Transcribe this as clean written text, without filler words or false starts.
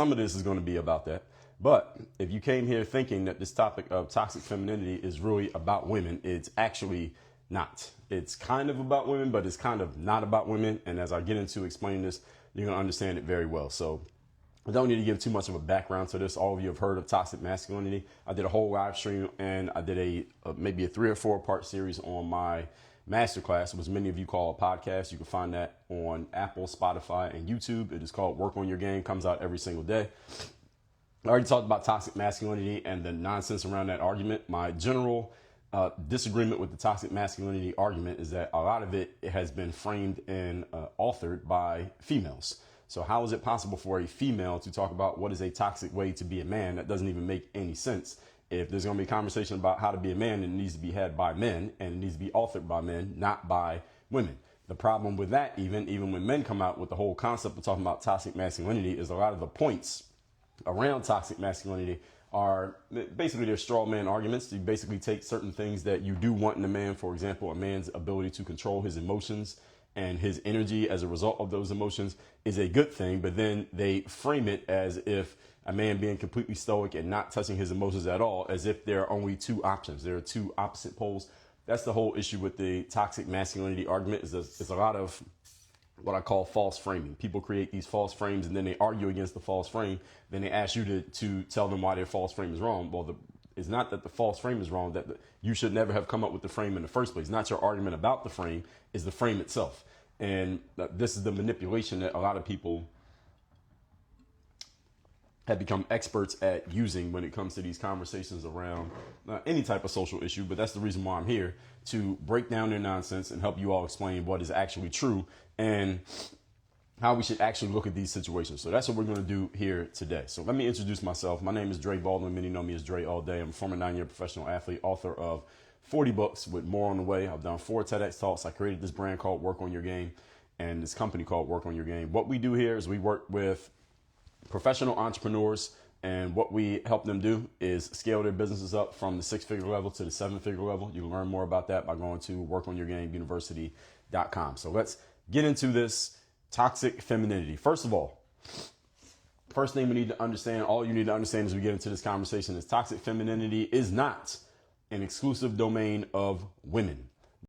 Some of this is going to be about that. But if you came here thinking that this topic of toxic femininity is really about women, it's actually not. It's kind of about women, but it's kind of not about women. And as I get into explaining this, you're going to understand it very well. So I don't need to give too much of a background to this. All of you have heard of toxic masculinity. I did a whole live stream and I did maybe a 3 or 4 part series on my masterclass, which many of you call a podcast. You can find that on Apple, Spotify, and YouTube. It is called Work on Your Game. Comes out every single day. I already talked about toxic masculinity and the nonsense around that argument. My general disagreement with the toxic masculinity argument is that a lot of it has been framed and authored by females. So how is it possible for a female to talk about what is a toxic way to be a man? That doesn't even make any sense. If there's going to be a conversation about how to be a man, it needs to be had by men, and it needs to be authored by men, not by women. The problem with that, even when men come out with the whole concept of talking about toxic masculinity, is a lot of the points around toxic masculinity are basically they're straw man arguments. You basically take certain things that you do want in a man. For example, a man's ability to control his emotions and his energy as a result of those emotions is a good thing. But then they frame it as if a man being completely stoic and not touching his emotions at all, as if there are only 2 options. There are 2 opposite poles. That's the whole issue with the toxic masculinity argument. Is a lot of what I call false framing. People create these false frames and then they argue against the false frame. Then they ask you to tell them why their false frame is wrong. Well, it's not that the false frame is wrong, that you should never have come up with the frame in the first place. Not your argument about the frame, is the frame itself. And this is the manipulation that a lot of people have become experts at using when it comes to these conversations around any type of social issue. But that's the reason why I'm here, to break down their nonsense and help you all explain what is actually true and how we should actually look at these situations. So that's what we're going to do here today. So let me introduce myself. My name is Baldwin. Many know me as Dre all day. I'm a former 9-year professional athlete, author of 40 books with more on the way. I've done 4 TEDx talks. I created this brand called Work on Your Game and this company called Work on Your Game. What we do here is we work with professional entrepreneurs, and what we help them do is scale their businesses up from the 6-figure level to the 7-figure level. You can learn more about that by going to workonyourgameuniversity.com. So let's get into this toxic femininity. First of all, first thing we need to understand, all you need to understand as we get into this conversation, is toxic femininity is not an exclusive domain of women.